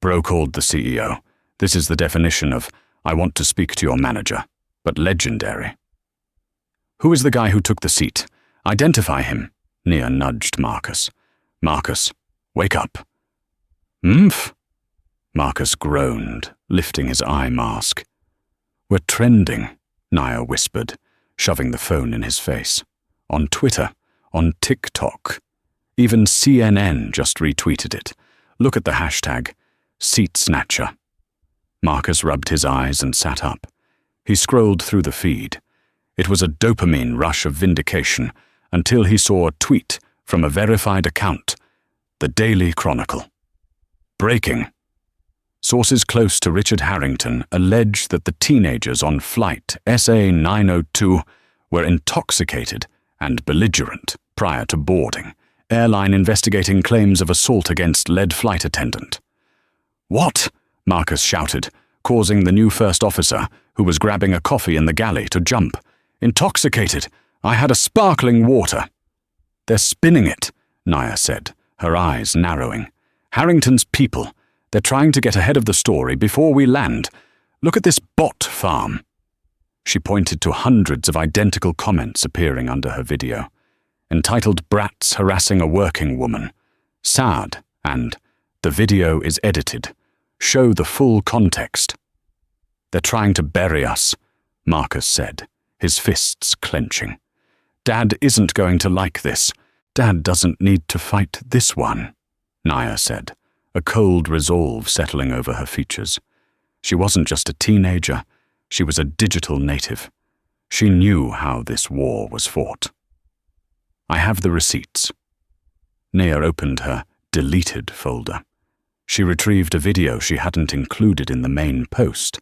Bro called the CEO. This is the definition of, "I want to speak to your manager," but legendary. "Who is the guy who took the seat? Identify him," Nia nudged Marcus. "Marcus, wake up." "Mph?" Marcus groaned, lifting his eye mask. "We're trending," Nia whispered, shoving the phone in his face. "On Twitter, on TikTok. Even CNN just retweeted it. Look at the hashtag, seat snatcher." Marcus rubbed his eyes and sat up. He scrolled through the feed. It was a dopamine rush of vindication until he saw a tweet from a verified account, the Daily Chronicle. Breaking. Sources close to Richard Harrington allege that the teenagers on flight SA-902 were intoxicated and belligerent prior to boarding, airline investigating claims of assault against lead flight attendant. "What?" Marcus shouted, causing the new first officer, who was grabbing a coffee in the galley, to jump. "Intoxicated! I had a sparkling water." "They're spinning it," Nia said, her eyes narrowing. "Harrington's people. They're trying to get ahead of the story before we land. Look at this bot farm." She pointed to hundreds of identical comments appearing under her video. Entitled "Brats Harassing a Working Woman," "Sad," and "The video is edited. Show the full context." "They're trying to bury us," Marcus said, his fists clenching. "Dad isn't going to like this. Dad doesn't need to fight this one," Nia said, a cold resolve settling over her features. She wasn't just a teenager, she was a digital native. She knew how this war was fought. "I have the receipts." Nia opened her deleted folder. She retrieved a video she hadn't included in the main post.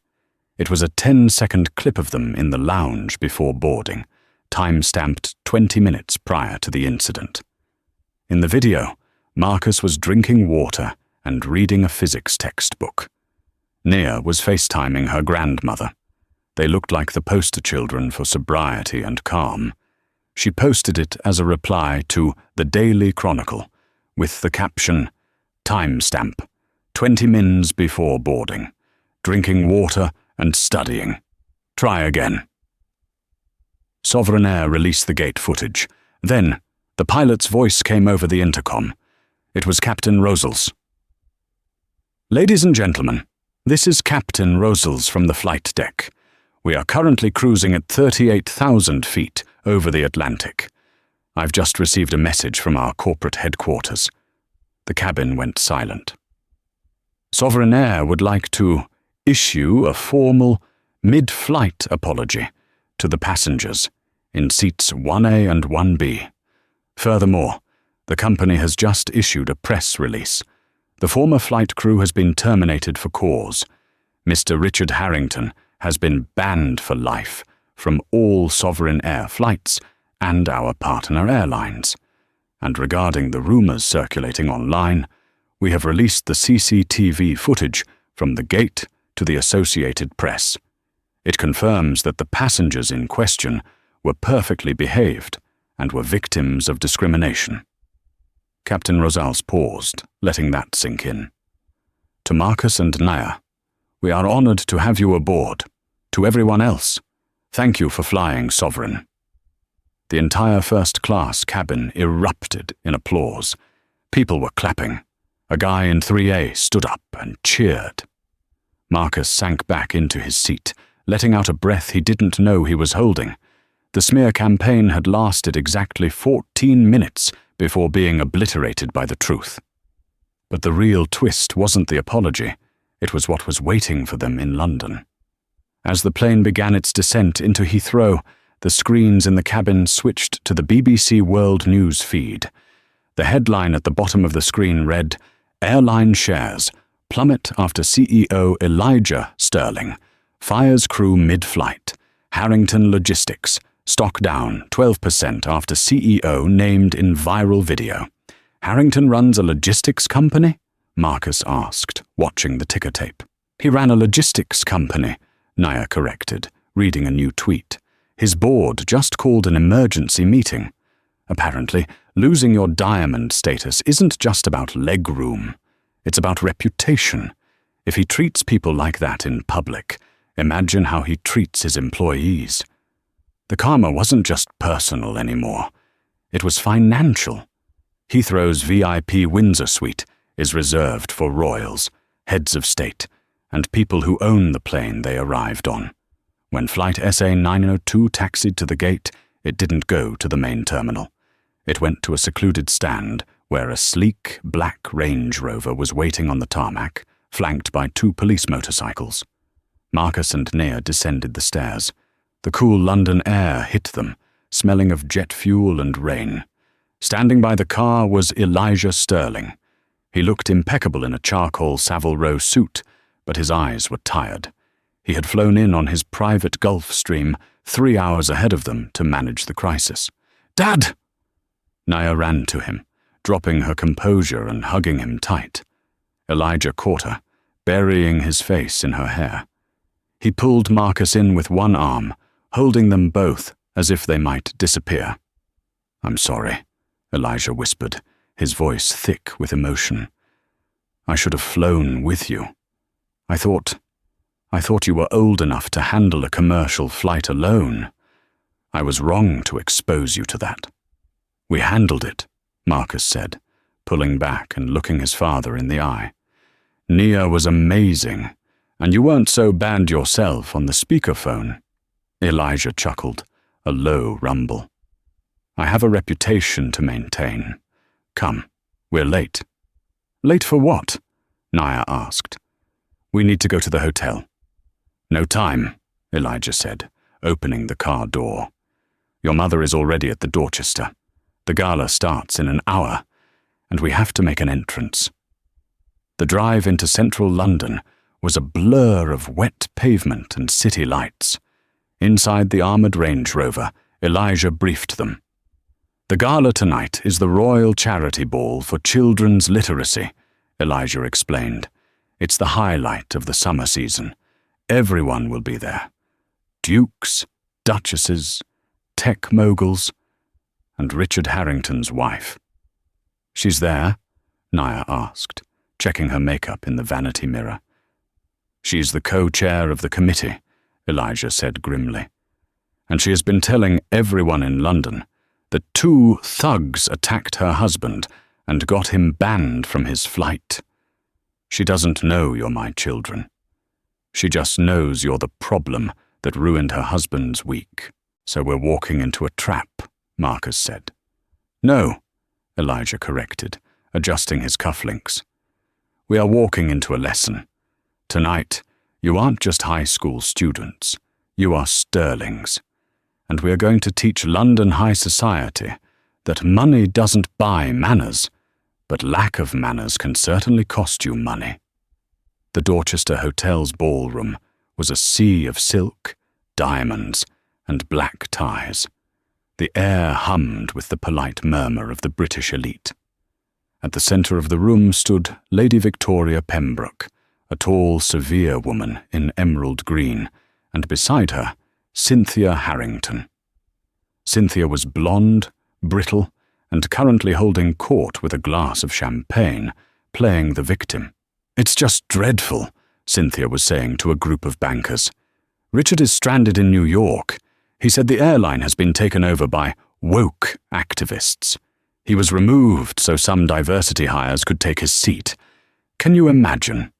It was a 10-second clip of them in the lounge before boarding, time-stamped 20 minutes prior to the incident. In the video, Marcus was drinking water and reading a physics textbook. Nia was FaceTiming her grandmother. They looked like the poster children for sobriety and calm. She posted it as a reply to the Daily Chronicle, with the caption, "Timestamp, 20 mins before boarding, drinking water and studying. Try again." Sovereign Air released the gate footage. Then, the pilot's voice came over the intercom. It was Captain Rosals. "Ladies and gentlemen, this is Captain Rosals from the flight deck. We are currently cruising at 38,000 feet over the Atlantic. I've just received a message from our corporate headquarters." The cabin went silent. "Sovereign Air would like to issue a formal mid-flight apology to the passengers in seats 1A and 1B. Furthermore, the company has just issued a press release. The former flight crew has been terminated for cause. Mr. Richard Harrington has been banned for life from all Sovereign Air flights and our partner airlines. And regarding the rumors circulating online, we have released the CCTV footage from the gate to the Associated Press. It confirms that the passengers in question were perfectly behaved and were victims of discrimination." Captain Rosales paused, letting that sink in. "To Marcus and Naya, we are honored to have you aboard. To everyone else, thank you for flying Sovereign." The entire first-class cabin erupted in applause. People were clapping. A guy in 3A stood up and cheered. Marcus sank back into his seat, letting out a breath he didn't know he was holding. The smear campaign had lasted exactly 14 minutes before being obliterated by the truth. But the real twist wasn't the apology. It was what was waiting for them in London. As the plane began its descent into Heathrow, the screens in the cabin switched to the BBC World News feed. The headline at the bottom of the screen read, "Airline shares plummet after CEO Elijah Sterling fires crew mid-flight. Harrington Logistics stock down 12% after CEO named in viral video." "Harrington runs a logistics company?" Marcus asked, watching the ticker tape. "He ran a logistics company," Naya corrected, reading a new tweet. "His board just called an emergency meeting. Apparently, losing your diamond status isn't just about leg room. It's about reputation. If he treats people like that in public, imagine how he treats his employees." The karma wasn't just personal anymore. It was financial. Heathrow's VIP Windsor suite is reserved for royals, heads of state, and people who own the plane they arrived on. When Flight SA-902 taxied to the gate, it didn't go to the main terminal. It went to a secluded stand where a sleek, black Range Rover was waiting on the tarmac, flanked by 2 police motorcycles. Marcus and Naya descended the stairs. The cool London air hit them, smelling of jet fuel and rain. Standing by the car was Elijah Sterling. He looked impeccable in a charcoal Savile Row suit, but his eyes were tired. He had flown in on his private Gulfstream 3 hours ahead of them to manage the crisis. "Dad!" Naya ran to him, dropping her composure and hugging him tight. Elijah caught her, burying his face in her hair. He pulled Marcus in with one arm, holding them both as if they might disappear. "I'm sorry," Elijah whispered, his voice thick with emotion. "I should have flown with you. I thought you were old enough to handle a commercial flight alone. I was wrong to expose you to that." "We handled it," Marcus said, pulling back and looking his father in the eye. "Nia was amazing, and you weren't so bad yourself on the speakerphone." Elijah chuckled, a low rumble. "I have a reputation to maintain. Come, we're late." "Late for what?" Naya asked. "We need to go to the hotel." "No time," Elijah said, opening the car door. "Your mother is already at the Dorchester. The gala starts in an hour, and we have to make an entrance." The drive into central London was a blur of wet pavement and city lights. Inside the armoured Range Rover, Elijah briefed them. "The gala tonight is the Royal Charity Ball for Children's Literacy," Elijah explained. "It's the highlight of the summer season. Everyone will be there. Dukes, duchesses, tech moguls, and Richard Harrington's wife." "She's there?" Naya asked, checking her makeup in the vanity mirror. "She's the co-chair of the committee," Elijah said grimly. "And she has been telling everyone in London that 2 thugs attacked her husband and got him banned from his flight. She doesn't know you're my children. She just knows you're the problem that ruined her husband's week. So we're walking into a trap," Marcus said. "No," Elijah corrected, adjusting his cufflinks. "We are walking into a lesson. Tonight, you aren't just high school students. You are Sterlings. And we are going to teach London high society that money doesn't buy manners, but lack of manners can certainly cost you money." The Dorchester Hotel's ballroom was a sea of silk, diamonds, and black ties. The air hummed with the polite murmur of the British elite. At the centre of the room stood Lady Victoria Pembroke, a tall, severe woman in emerald green, and beside her, Cynthia Harrington. Cynthia was blonde, brittle, and currently holding court with a glass of champagne, playing the victim. "It's just dreadful," Cynthia was saying to a group of bankers. "Richard is stranded in New York. He said the airline has been taken over by woke activists. He was removed so some diversity hires could take his seat. Can you imagine?"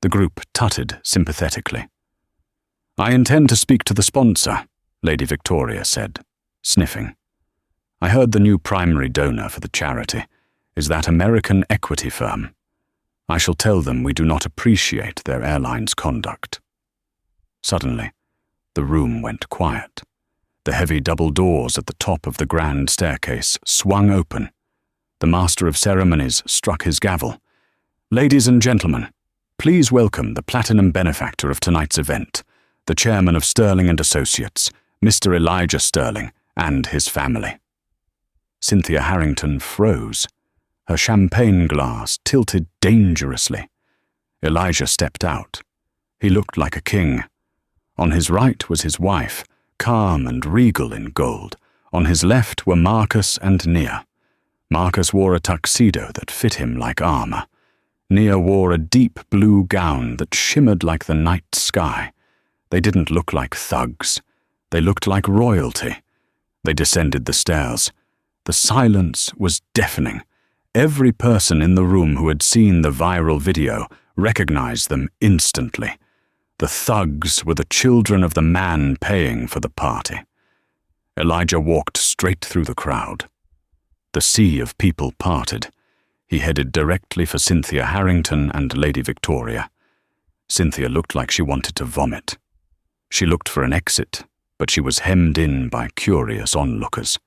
The group tutted sympathetically. "I intend to speak to the sponsor," Lady Victoria said, sniffing. "I heard the new primary donor for the charity is that American equity firm. I shall tell them we do not appreciate their airline's conduct." Suddenly, the room went quiet. The heavy double doors at the top of the grand staircase swung open. The master of ceremonies struck his gavel. "Ladies and gentlemen, please welcome the platinum benefactor of tonight's event, the chairman of Sterling and Associates, Mr. Elijah Sterling, and his family." Cynthia Harrington froze. Her champagne glass tilted dangerously. Elijah stepped out. He looked like a king. On his right was his wife, calm and regal in gold. On his left were Marcus and Nia. Marcus wore a tuxedo that fit him like armor. Nia wore a deep blue gown that shimmered like the night sky. They didn't look like thugs. They looked like royalty. They descended the stairs. The silence was deafening. Every person in the room who had seen the viral video recognized them instantly. The thugs were the children of the man paying for the party. Elijah walked straight through the crowd. The sea of people parted. He headed directly for Cynthia Harrington and Lady Victoria. Cynthia looked like she wanted to vomit. She looked for an exit, but she was hemmed in by curious onlookers.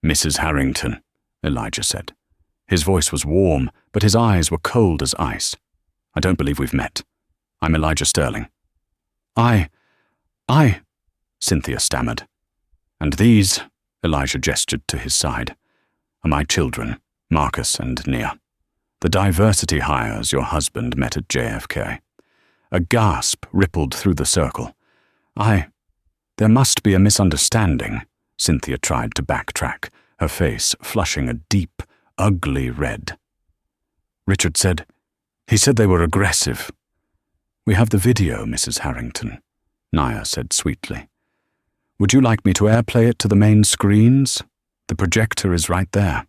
"Mrs. Harrington," Elijah said. His voice was warm, but his eyes were cold as ice. "I don't believe we've met. I'm Elijah Sterling." I, Cynthia stammered. "And these," Elijah gestured to his side, "are my children, Marcus and Nia. The diversity hires your husband met at JFK." A gasp rippled through the circle. There must be a misunderstanding," Cynthia tried to backtrack, her face flushing a deep, ugly red. "Richard said they were aggressive." "We have the video, Mrs. Harrington," Nia said sweetly. "Would you like me to airplay it to the main screens? The projector is right there."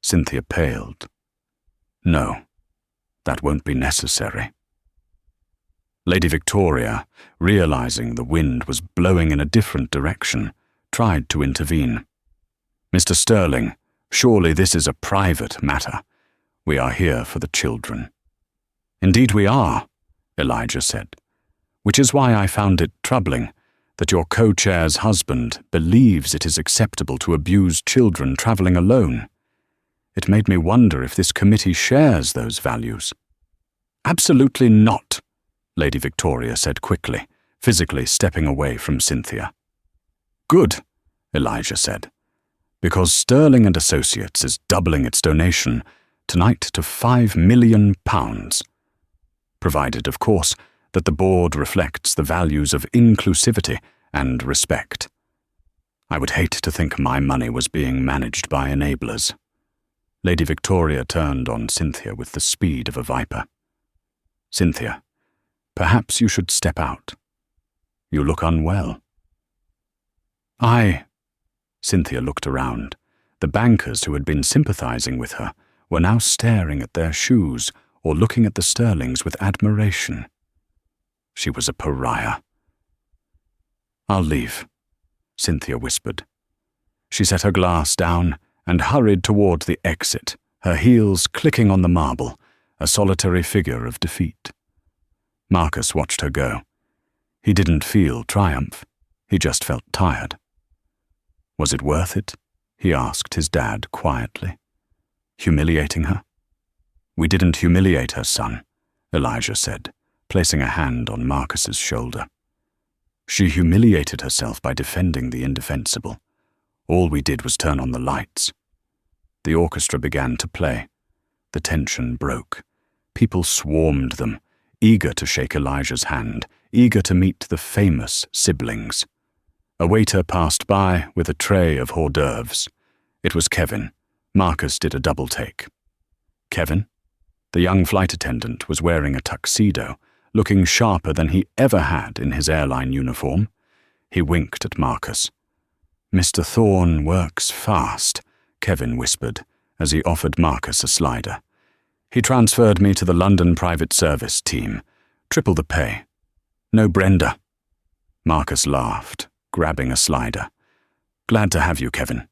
Cynthia paled. "No, that won't be necessary." Lady Victoria, realizing the wind was blowing in a different direction, tried to intervene. "Mr. Sterling, surely this is a private matter. We are here for the children." "Indeed we are," Elijah said, "which is why I found it troubling that your co-chair's husband believes it is acceptable to abuse children traveling alone. It made me wonder if this committee shares those values." "Absolutely not," Lady Victoria said quickly, physically stepping away from Cynthia. "Good," Elijah said, "because Sterling and Associates is doubling its donation tonight to £5 million, provided, of course, that the board reflects the values of inclusivity and respect. I would hate to think my money was being managed by enablers." Lady Victoria turned on Cynthia with the speed of a viper. "Cynthia, perhaps you should step out. You look unwell." Cynthia looked around. The bankers who had been sympathizing with her were now staring at their shoes or looking at the Sterlings with admiration. She was a pariah. "I'll leave," Cynthia whispered. She set her glass down and hurried toward the exit, her heels clicking on the marble, a solitary figure of defeat. Marcus watched her go. He didn't feel triumph. He just felt tired. "Was it worth it?" he asked his dad quietly. "Humiliating her?" "We didn't humiliate her, son," Elijah said, placing a hand on Marcus's shoulder. "She humiliated herself by defending the indefensible. All we did was turn on the lights. The orchestra began to play. The tension broke. People swarmed them, eager to shake Elijah's hand, eager to meet the famous siblings. A waiter passed by with a tray of hors d'oeuvres. It was Kevin. Marcus did a double take. Kevin? The young flight attendant was wearing a tuxedo, looking sharper than he ever had in his airline uniform. He winked at Marcus. "Mr. Thorne works fast," Kevin whispered as he offered Marcus a slider. "He transferred me to the London private service team. Triple the pay. No Brenda." Marcus laughed, grabbing a slider. "Glad to have you, Kevin."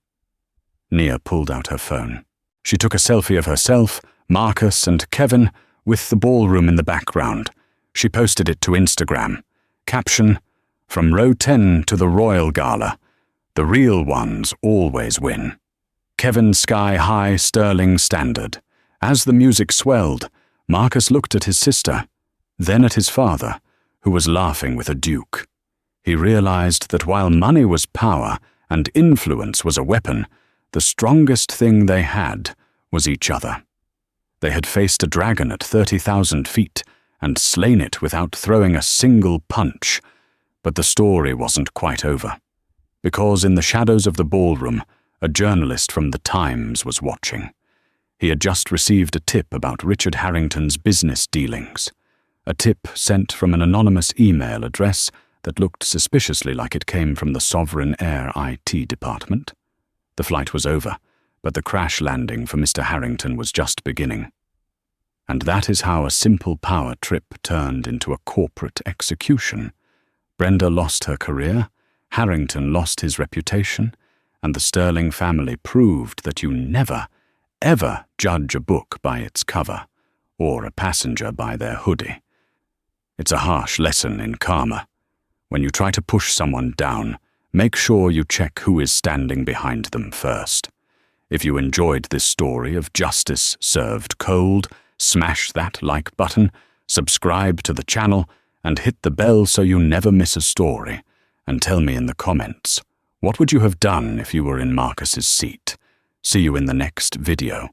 Nia pulled out her phone. She took a selfie of herself, Marcus, and Kevin with the ballroom in the background. She posted it to Instagram. Caption, "From row 10 to the Royal Gala. The real ones always win." Kevin's sky-high sterling standard. As the music swelled, Marcus looked at his sister, then at his father, who was laughing with a duke. He realized that while money was power and influence was a weapon, the strongest thing they had was each other. They had faced a dragon at 30,000 feet and slain it without throwing a single punch. But the story wasn't quite over, because in the shadows of the ballroom, a journalist from The Times was watching. He had just received a tip about Richard Harrington's business dealings, a tip sent from an anonymous email address that looked suspiciously like it came from the Sovereign Air IT department. The flight was over, but the crash landing for Mr. Harrington was just beginning. And that is how a simple power trip turned into a corporate execution. Brenda lost her career, Harrington lost his reputation, and the Sterling family proved that you never, ever judge a book by its cover, or a passenger by their hoodie. It's a harsh lesson in karma. When you try to push someone down, make sure you check who is standing behind them first. If you enjoyed this story of justice served cold, smash that like button, subscribe to the channel, and hit the bell so you never miss a story. And tell me in the comments, what would you have done if you were in Marcus's seat? See you in the next video.